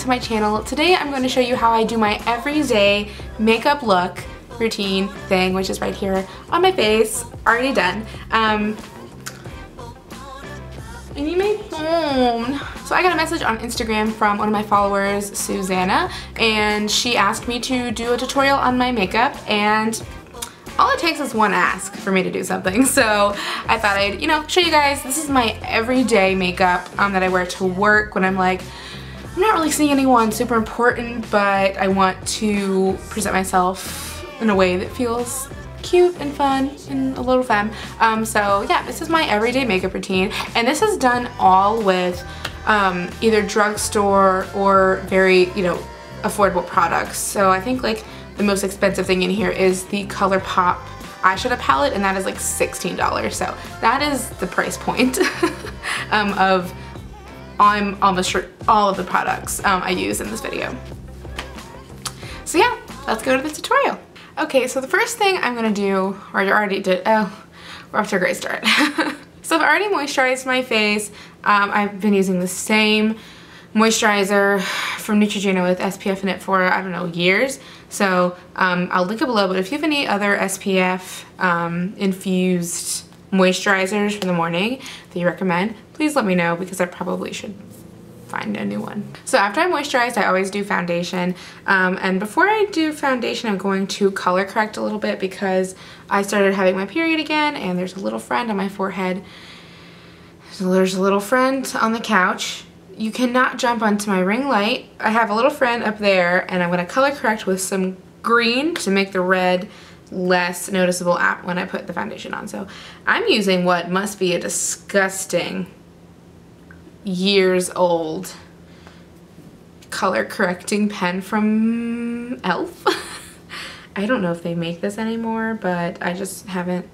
to my channel. Today I'm going to show you how I do my everyday makeup look routine thing, which is right here on my face, already done. I need my phone. So I got a message on Instagram from one of my followers, Susanna, and she asked me to do a tutorial on my makeup, and all it takes is one ask for me to do something. So I thought I'd, show you guys. This is my everyday makeup that I wear to work when I'm like, I'm not really seeing anyone super important, but I want to present myself in a way that feels cute and fun and a little femme. So yeah, this is my everyday makeup routine, and this is done all with either drugstore or very, affordable products. So I think like the most expensive thing in here is the Colourpop eyeshadow palette, and that is like $16. So that is the price point of I'm almost sure all of the products I use in this video. So yeah, let's go to the tutorial. Okay, so the first thing I'm gonna do, or I already did, oh, we're off to a great start. So I've already moisturized my face. I've been using the same moisturizer from Neutrogena with SPF in it for, I don't know, years. So I'll link it below, but if you have any other SPF infused moisturizers for the morning that you recommend, please let me know, because I probably should find a new one. So after I'm moisturized, I always do foundation, and before I do foundation, I'm going to color correct a little bit because I started having my period again, and there's a little friend on my forehead. So there's a little friend on the couch. You cannot jump onto my ring light. I have a little friend up there, and I'm going to color correct with some green to make the red less noticeable when I put the foundation on. So I'm using what must be a disgusting years old color correcting pen from e.l.f. I don't know if they make this anymore, but I just haven't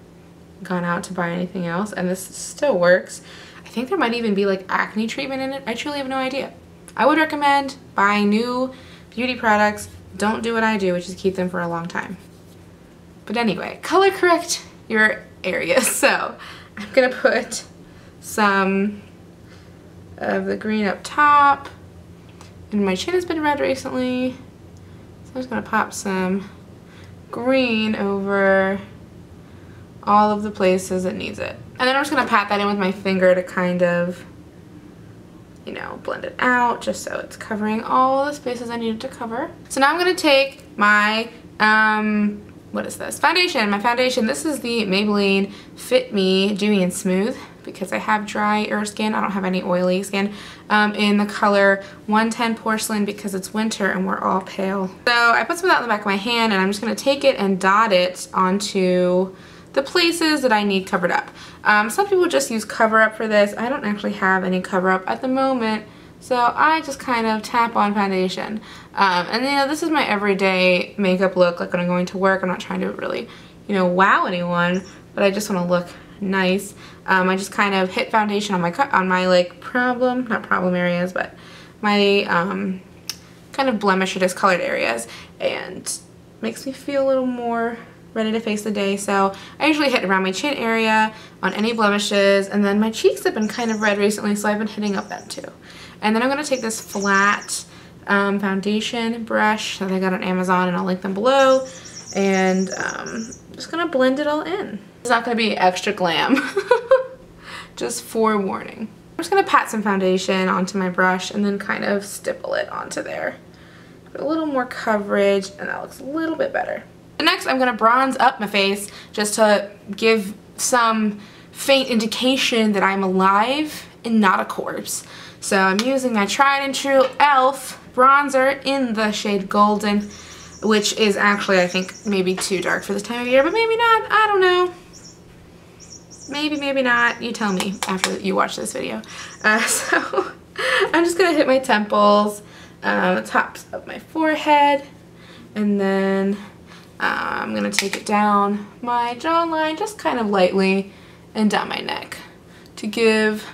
gone out to buy anything else, and this still works. I think there might even be like acne treatment in it. I truly have no idea. I would recommend buying new beauty products. Don't do what I do, which is keep them for a long time. But anyway, color correct your area. So I'm gonna put some of the green up top, and my chin has been red recently, so I'm just gonna pop some green over all of the places it needs it. And then I'm just gonna pat that in with my finger to kind of, blend it out just so it's covering all the spaces I need it to cover. So now I'm gonna take my, what is this? Foundation. My foundation, this is the Maybelline Fit Me Dewy and Smooth, because I have drier skin. I don't have any oily skin, in the color 110 Porcelain, because it's winter and we're all pale. So I put some of that in the back of my hand, and I'm just gonna take it and dot it onto the places that I need covered up. Some people just use cover up for this. I don't actually have any cover up at the moment, so I just kind of tap on foundation. And this is my everyday makeup look, like when I'm going to work. I'm not trying to really, wow anyone, but I just want to look nice. I just kind of hit foundation on my like not problem areas, but my kind of blemish or discolored areas, and makes me feel a little more ready to face the day. So I usually hit around my chin area on any blemishes, and then my cheeks have been kind of red recently, so I've been hitting up them too. And then I'm going to take this flat foundation brush that I got on Amazon, and I'll link them below, and just going to blend it all in. It's not going to be extra glam, just forewarning. I'm just going to pat some foundation onto my brush and then kind of stipple it onto there. Get a little more coverage, and that looks a little bit better. Next, I'm going to bronze up my face just to give some faint indication that I'm alive and not a corpse. So I'm using my tried and true e.l.f. bronzer in the shade Golden, which is actually, I think, maybe too dark for this time of year, but maybe not. I don't know. Maybe, maybe not. You tell me after you watch this video. So I'm just going to hit my temples, the tops of my forehead, and then I'm going to take it down my jawline just kind of lightly and down my neck to give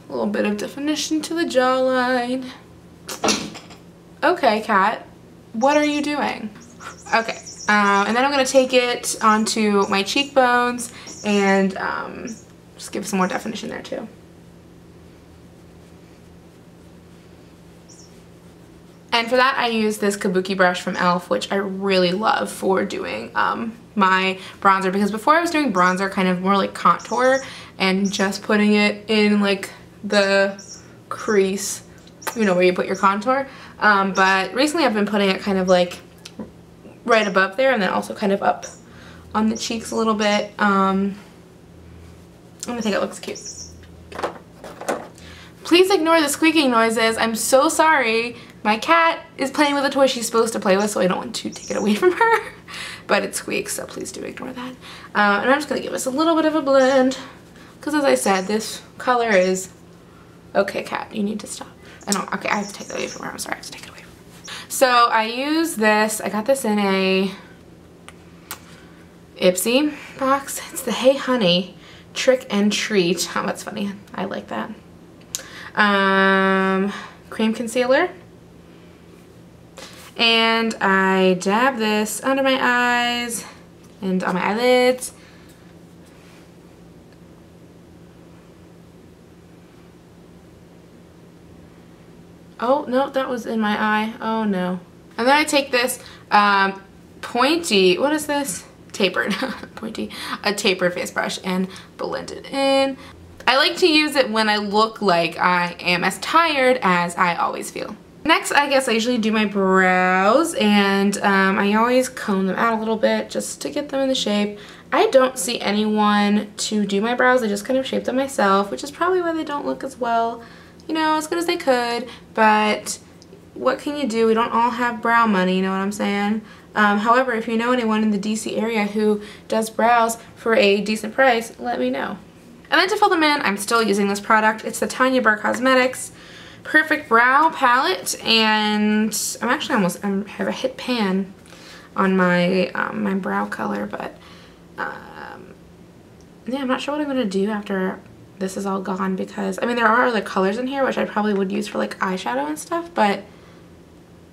a little bit of definition to the jawline. Okay, Kat, what are you doing? Okay, and then I'm going to take it onto my cheekbones and just give some more definition there too. And for that I use this kabuki brush from e.l.f. which I really love for doing my bronzer, because before I was doing bronzer kind of more like contour and just putting it in like the crease, you know, where you put your contour, but recently I've been putting it kind of like right above there and then also kind of up on the cheeks a little bit. I think it looks cute. Please ignore the squeaking noises. I'm so sorry. My cat is playing with a toy she's supposed to play with, so I don't want to take it away from her. But it squeaks, so please do ignore that. And I'm just going to give us a little bit of a blend. Because as I said, this color is... Okay, cat, you need to stop. Okay, I have to take that away from her. I'm sorry, I have to take it away from her. So I use this. I got this in a Ipsy box. It's the Hey Honey Trick and Treat. Oh, that's funny. I like that. Cream concealer. And I dab this under my eyes and on my eyelids. Oh, no, that was in my eye. Oh, no. And then I take this pointy, what is this? Tapered, pointy, a tapered face brush and blend it in. I like to use it when I look like I am as tired as I always feel. Next, I guess I usually do my brows, and I always comb them out a little bit just to get them in the shape. I don't see anyone to do my brows. I just kind of shape them myself, which is probably why they don't look as well, you know, as good as they could. But what can you do? We don't all have brow money, you know what I'm saying? However, if you know anyone in the DC area who does brows for a decent price, let me know. And then to fill them in, I'm still using this product. It's the Tanya Burr Cosmetics Perfect Brow Palette, and I'm actually I have a hit pan on my my brow color, but yeah, I'm not sure what I'm gonna do after this is all gone, because I mean there are other colors in here which I probably would use for like eyeshadow and stuff, but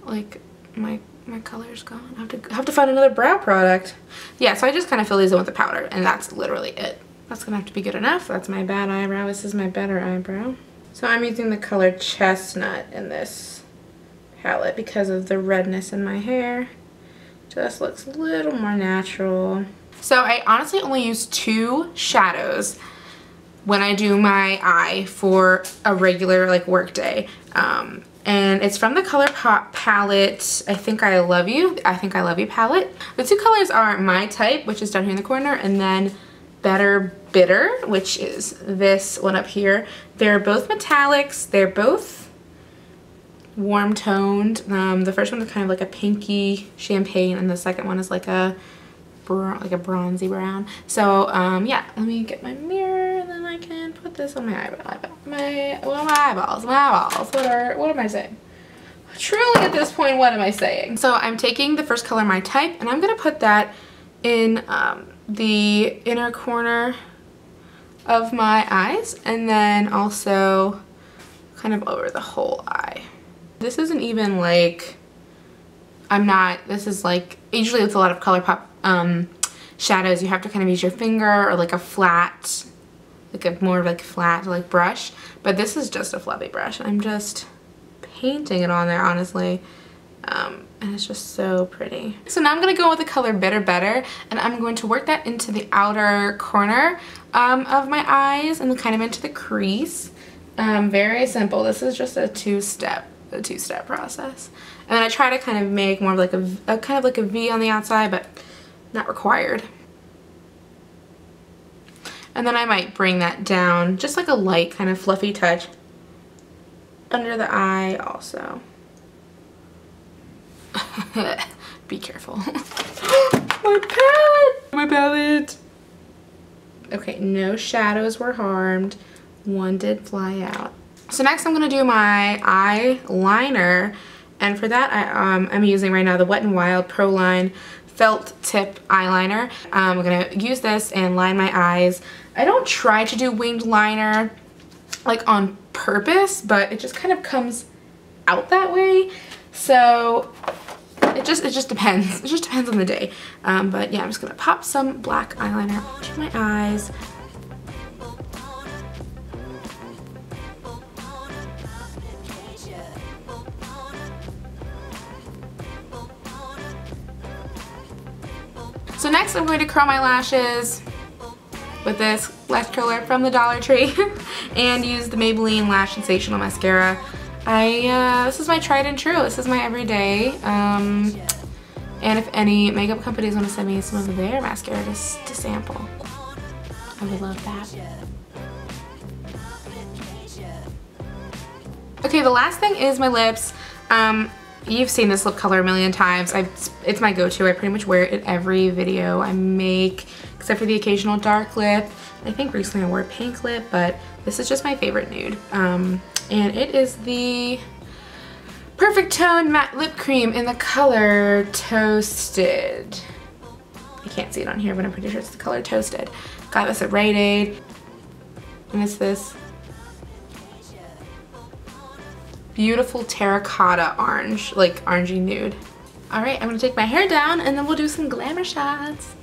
like my color's gone. I have to find another brow product. Yeah, so I just kind of fill these in with the powder, and that's literally it. That's gonna have to be good enough. That's my bad eyebrow. This is my better eyebrow. So I'm using the color Chestnut in this palette because of the redness in my hair. Just looks a little more natural. So I honestly only use 2 shadows when I do my eye for a regular like work day. And it's from the Colourpop palette, I Think I Love You palette. The 2 colors are My Type, which is down here in the corner, and then Better Bitter, which is this one up here. They're both metallics. They're both warm toned. The first one is kind of like a pinky champagne, and the second one is like a bronzy brown. So yeah, let me get my mirror, and then I can put this on my eyeballs. What am I saying? Truly at this point, what am I saying? So I'm taking the first color, My Type, and I'm gonna put that in the inner corner of my eyes, and then also kind of over the whole eye. This isn't even like, this is like, usually with a lot of Colourpop shadows, you have to kind of use your finger or like a flat, like a more like flat like brush, but this is just a fluffy brush. I'm just painting it on there, honestly. And it's just so pretty. So now I'm going to go with the color Bitter Better, and I'm going to work that into the outer corner of my eyes and kind of into the crease. Very simple. This is just a two-step process. And then I try to kind of make more of like a kind of like a V on the outside, but not required. And then I might bring that down, just like a light kind of fluffy touch under the eye also. Be careful. My palette! Okay, no shadows were harmed. One did fly out. So next I'm going to do my eyeliner, and for that I'm using right now the Wet n Wild Pro Line Felt Tip Eyeliner. I'm going to use this and line my eyes. I don't try to do winged liner like on purpose, but it just kind of comes out that way. So it just depends. It just depends on the day. But yeah, I'm just gonna pop some black eyeliner onto my eyes. So next I'm going to curl my lashes with this lash curler from the Dollar Tree and use the Maybelline Lash Sensational Mascara. This is my tried and true. This is my everyday. And if any makeup companies want to send me some of their mascara to sample, I would love that. Okay, the last thing is my lips. You've seen this lip color a million times. It's my go-to. I pretty much wear it in every video I make, except for the occasional dark lip. I think recently I wore a pink lip, but this is just my favorite nude. And it is the Perfect Tone Matte Lip Cream in the color Toasted. I can't see it on here, but I'm pretty sure it's the color Toasted. Got this at Rite Aid. And it's this beautiful terracotta orange, like orangey nude. All right, I'm gonna take my hair down and then we'll do some glamour shots.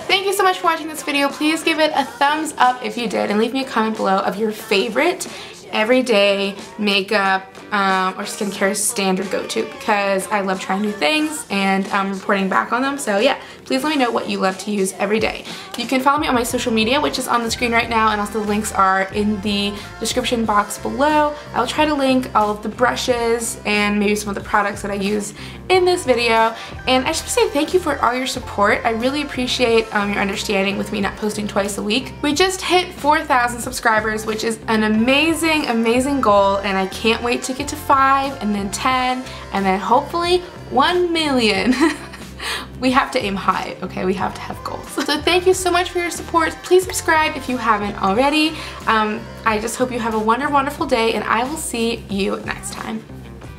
Thank you so much for watching this video. Please give it a thumbs up if you did and leave me a comment below of your favorite everyday makeup or skincare standard go-to, because I love trying new things and reporting back on them. So yeah, please let me know what you love to use every day. You can follow me on my social media, which is on the screen right now, and also the links are in the description box below. I'll try to link all of the brushes and maybe some of the products that I use in this video. And I just want to say thank you for all your support. I really appreciate your understanding with me not posting twice a week. We just hit 4,000 subscribers, which is an amazing, amazing goal, and I can't wait to get to 5 and then 10 and then hopefully 1 million. We have to aim high, okay? We have to have goals. So thank you so much for your support. Please subscribe if you haven't already. I just hope you have a wonderful day, and I will see you next time.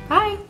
Bye.